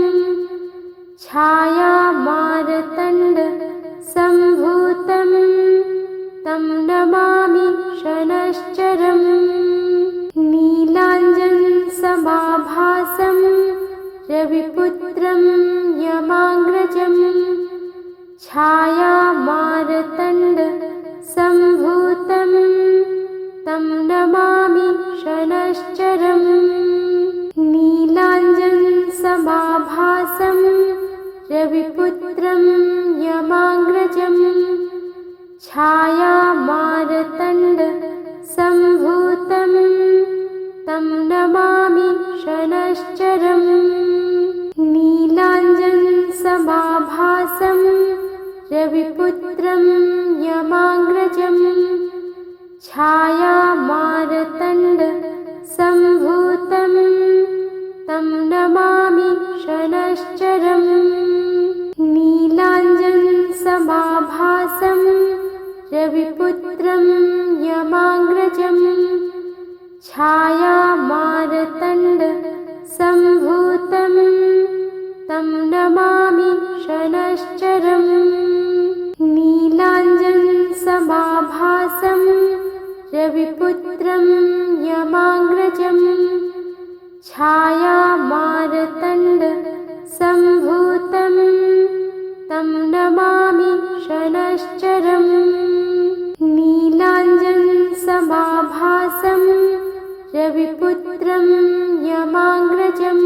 छायामार्तण्डसम्भूतं तं नमामि शनश्चरम् नीलाञ्जनसमाभासं रविपुत्रं यमाग्रजम् छायामार्तण्डसम्भूतं तं नमामि शनश्चरम् नीलाञ्जनसमाभासं रविपुत्रं यमाग्रजम् छायामार्तण्डसम्भूतं तं नमामि शनश्चरम् नीलाञ्जनसमाभासं रविपुत्रं यमाग्रजम् छायामार्तण्डसम्भूतं तं नमामि शनश्चरम् नीलाञ्जनसमाभासं रविपुत्रं यमाग्रजम् छायामार्तण्डसम्भूतं तं नमामि शनश्चरम् नीलाञ्जनसमाभासं रविपुत्रं यमाग्रजम् छायामार्तण्डसम्भूतं तं नमामि शनश्चरम् नीलाञ्जनसमाभासं रविपुत्रं यमाग्रजम्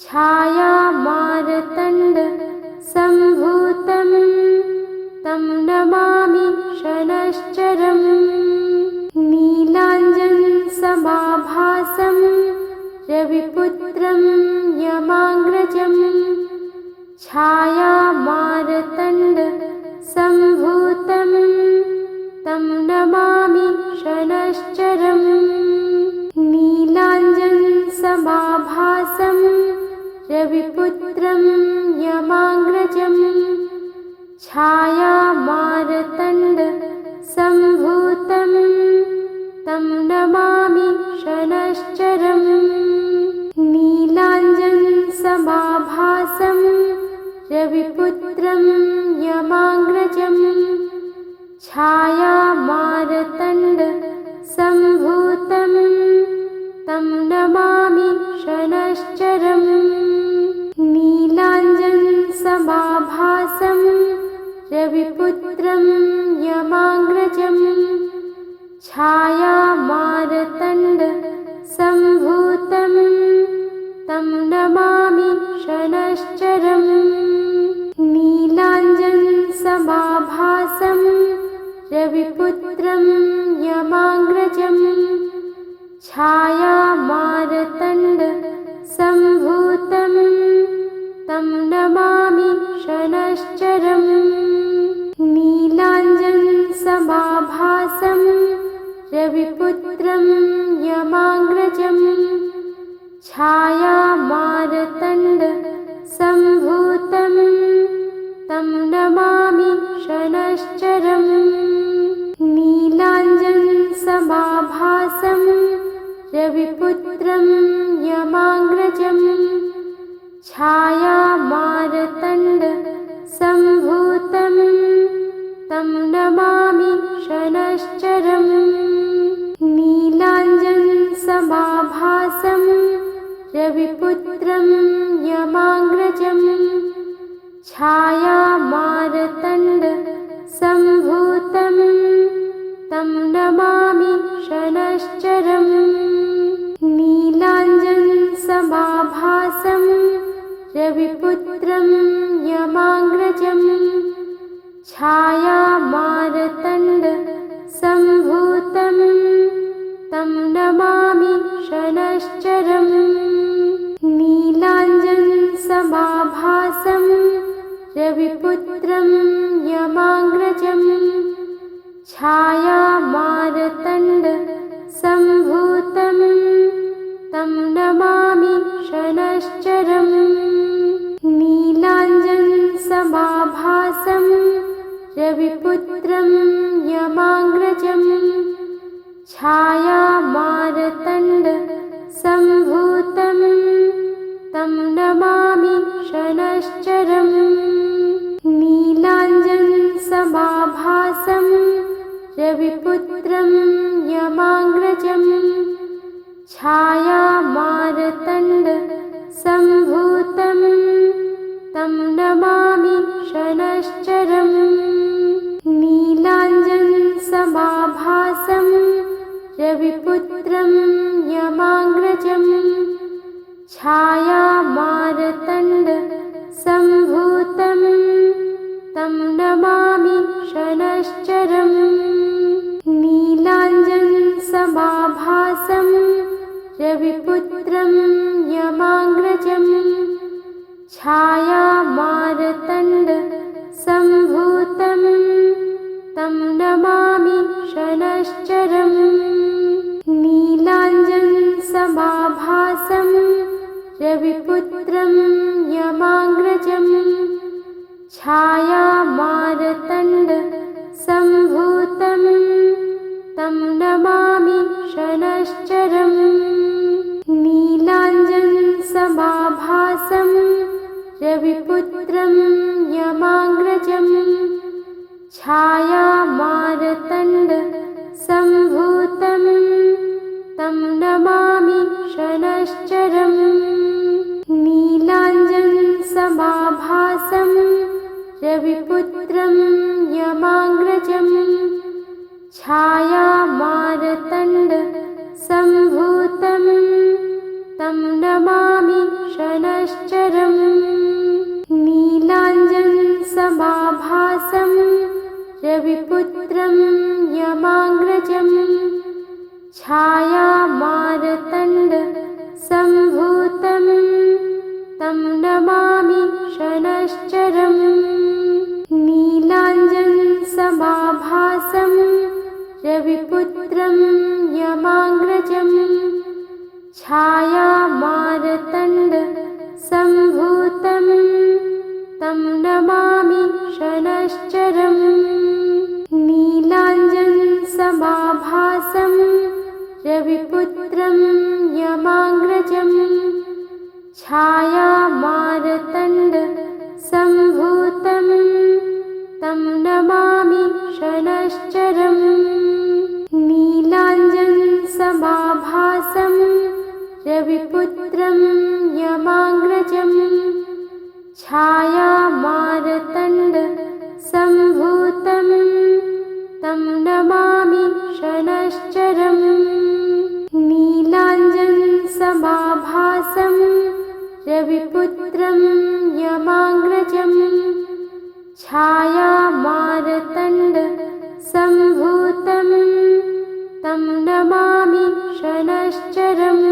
छायामार्तण्डसम्भूतं तं नमामि शनश्चरम् नीलाञ्जनसमाभासं रविपुत्रं यमाग्रजम् छायामार्तण्डसम्भूतं तं नमामि शनश्चरम् नीलाञ्जनसमाभासं रविपुत्रं यमाग्रजम् छायामार्तण्डसम्भूतं तं नमामि शनश्चरम् नीलाञ्जनसमाभासं रविपुत्रं यमाग्रजम् छायामार्तण्डसम्भूतं तं नमामि शनश्चरम् नीलाञ्जनसमाभासं रविपुत्रं यमाग्रजम् छायामार्तण्डसम्भूतं तं नमामि शनश्चरम् नीलाञ्जनसमाभासं रविपुत्रं यमाग्रजम् छायामार्तण्डसम्भूतं तं नमामि शनश्चरम् नीलाञ्जनसमाभासं रविपुत्रं यमाग्रजम् छायामार्तण्डसम्भूतं तं नमामि शनश्चरम् नीलाञ्जनसमाभासं रविपुत्रं यमाग्रजम् छायामार्तण्डसम्भूतं तं नमामि शनश्चरम् नीलाञ्जनसमाभासं रविपुत्रं यमाग्रजम् छायामार्तण्डसम्भूतं तं नमामि शनश्चरम् नीलाञ्जनसमाभासं रविपुत्रं यमाग्रजम् छायामार्तण्डसम्भूतं तं नमामि शनश्चरम् नीलाञ्जनसमाभासं रविपुत्रं यमाग्रजं छायामार्तण्डसम्भूतं तं नमामि शनैश्चरम् नीलाञ्जनसमाभासं रविपुत्रं यमाग्रजं छायामार्तण्डसम्भूतं तं नमामि शनैश्चरम् नीलाञ्जनसमाभासं रविपुत्रं यमाग्रजं छायामार्तण्डसम्भूतं तं नमामि शनैश्चरम् नीलाञ्जनसमाभासं रविपुत्रं यमाग्रजं छायामार्तण्डसम्भूतं तं नमामि शनैश्चरम् नीलाञ्जनसमाभासं रविपुत्रं यमाग्रजं छायामार्तण्डसम्भूतं तं नमामि शनैश्चरम् नीलाञ्जनसमाभासं रविपुत्रं यमाग्रजं छायामार्तण्डसम्भूतं तं नमामि शनैश्चरम् नीलाञ्जनसमाभासं रविपुत्रं यमाग्रजं छायामार्तण्डसम्भूतं तं नमामि शनैश्चरम् नीलाञ्जनसमाभासं रविपुत्रं यमाग्रजं छायामार्तण्डसम्भूतं तं नमामि शनैश्चरम् नीलाञ्जनसमाभासं रविपुत्रं यमाग्रजं छायामार्तण्डसम्भूतं तं नमामि शनैश्चरम् नीलाञ्जनसमाभासं रविपुत्रं यमाग्रजं छायामार्तण्डसम्भूतं तं नमामि शनैश्चरम् नीलाञ्जनसमाभासं रविपुत्रं यमाग्रजं छायामार्तण्डसम्भूतं तं नमामि शनैश्चरम् नीलाञ्जनसमाभासं रविपुत्रं यमाग्रजं छायामार्तण्डसम्भूतं तं नमामि शनैश्चरम् नीलाञ्जनसमाभासं रविपुत्रं यमाग्रजं छायामार्तण्डसम्भूतं तं नमामि शनैश्चरम्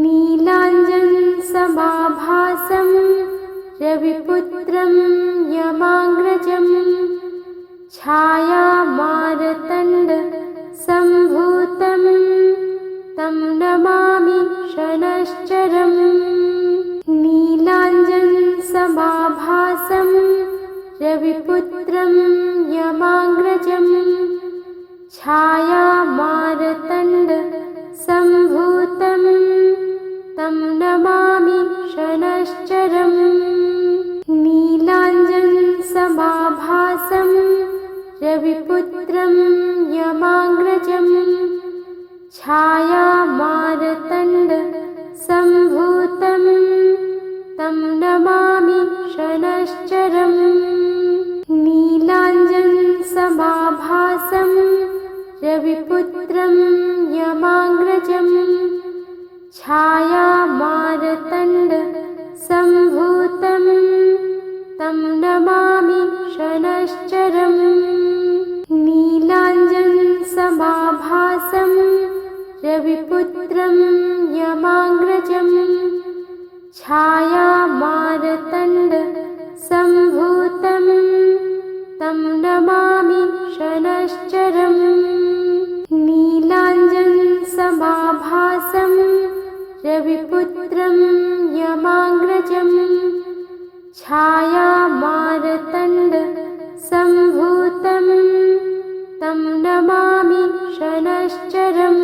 नीलाञ्जनसमाभासं रविपुत्रं यमाग्रजं छायामार्तण्डसम्भूतं तं नमामि शनैश्चरम् नीलाञ्जनसमाभासं रविपुत्रं यमाग्रजं छायामार्तण्डसम्भूतं तं नमामि शनैश्चरम् नीलाञ्जनसमाभासं रविपुत्रं यमाग्रजं छायामार्तण्डसम्भूतं तं नमामि शनैश्चरम् नीलाञ्जनसमाभासं रविपुत्रं यमाग्रजं छायामार्तण्डसम्भूतं तं नमामि शनैश्चरम् नीलाञ्जनसमाभासं रविपुत्रं यमाग्रजं छायामार्तण्डसम्भूतं सम्भूतं तं नमामि शनश्चरम् नीलाञ्जनसमाभासं रविपुत्रं यमाग्रजम् छायामार्तण्डसम्भूतं तं नमामि शनश्चरम्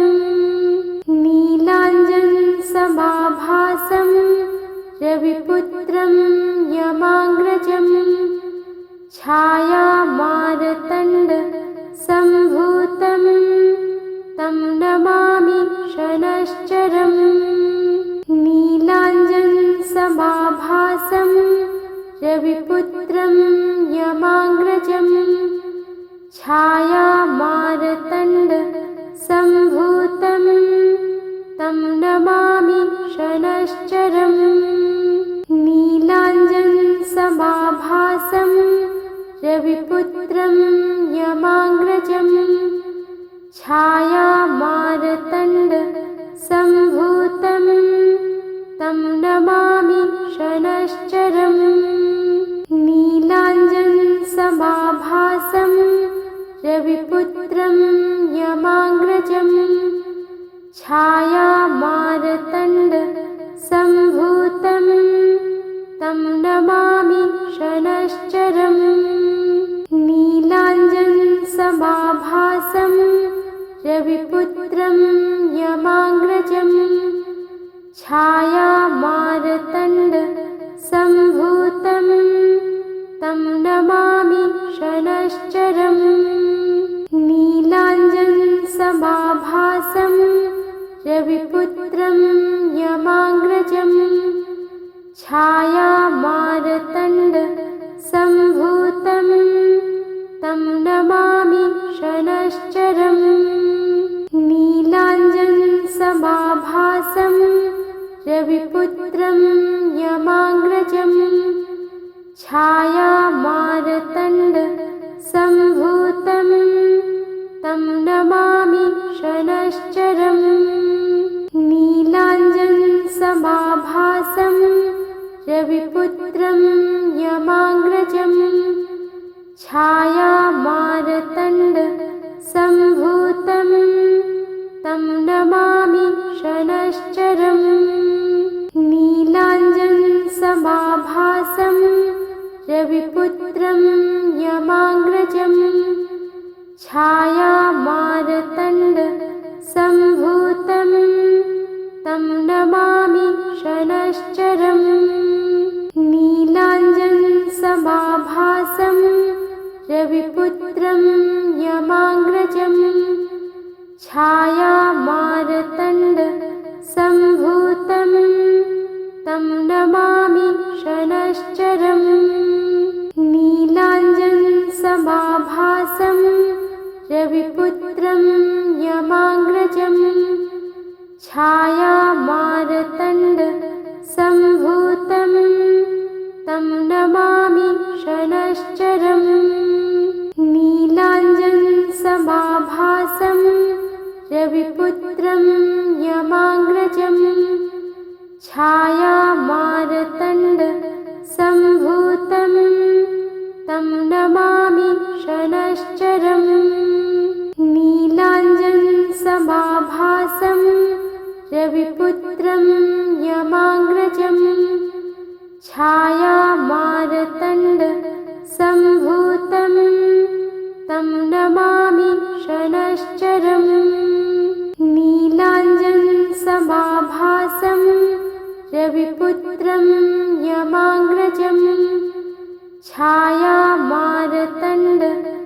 नीलाञ्जनसमाभासं रविपुत्रं यमाग्रजम् छायामार्तण्डसम्भूतं तं नमामि शनश्चरम् नीलाञ्जनसमाभासं रविपुत्रं यमाग्रजम् छायामार्तण्डसम्भूतं तं नमामि शनश्चरम् नीलाञ्जनसमाभासं रविपुत्रं यमाग्रजम् छायामार्तण्डसम्भूतं तं नमामि शनश्चरम् नीलाञ्जनसमाभासं रविपुत्रं यमाग्रजम् छायामार्तण्डसम्भूतं तं नमामि शनश्चरम् नीलाञ्जनसमाभासं रविपुत्रं यमाग्रजम् छायामार्तण्डसम्भूतं तं नमामि शनश्चरम् नीलाञ्जनसमाभासं रविपुत्रं यमाग्रजम् छायामार्तण्डसम्भूतं तं नमामि शनश्चरम् नीलाञ्जनसमाभासं रविपुत्रं यमाग्रजम् छायामार्तण्डसम्भूतं तं नमामि शनश्चरम् नीलाञ्जनसमाभासं रविपुत्रं यमाग्रजम् छायामार्तण्डसम्भूतं तं नमामि शनश्चरम् नीलाञ्जनसमाभासं रविपुत्रं यमाग्रजम् छायामार्तण्डसम्भूतं तं नमामि शनश्चरम् नीलाञ्जनसमाभासं रविपुत्रं यमाग्रजम् छायामार्तण्डसम्भूतं तं नमामि शनश्चरम् नीलाञ्जनसमाभासं रविपुत्रं यमाग्रजम् छायामार्तण्डसम्भूतं तं नमामि शनश्चरम् नीलाञ्जनसमाभासं रविपुत्रं यमाग्रजम् छायामार्तण्डसम्भूतं तं नमामि शनश्चरम् नीलाञ्जनसमाभासं रविपुत्रं यमाग्रजम् छायामार्तण्डसम्भूतं तं नमामि शनश्चरम् नीलाञ्जनसमाभासं रविपुत्रं यमाग्रजम् छायामार्तण्डसम्भूतं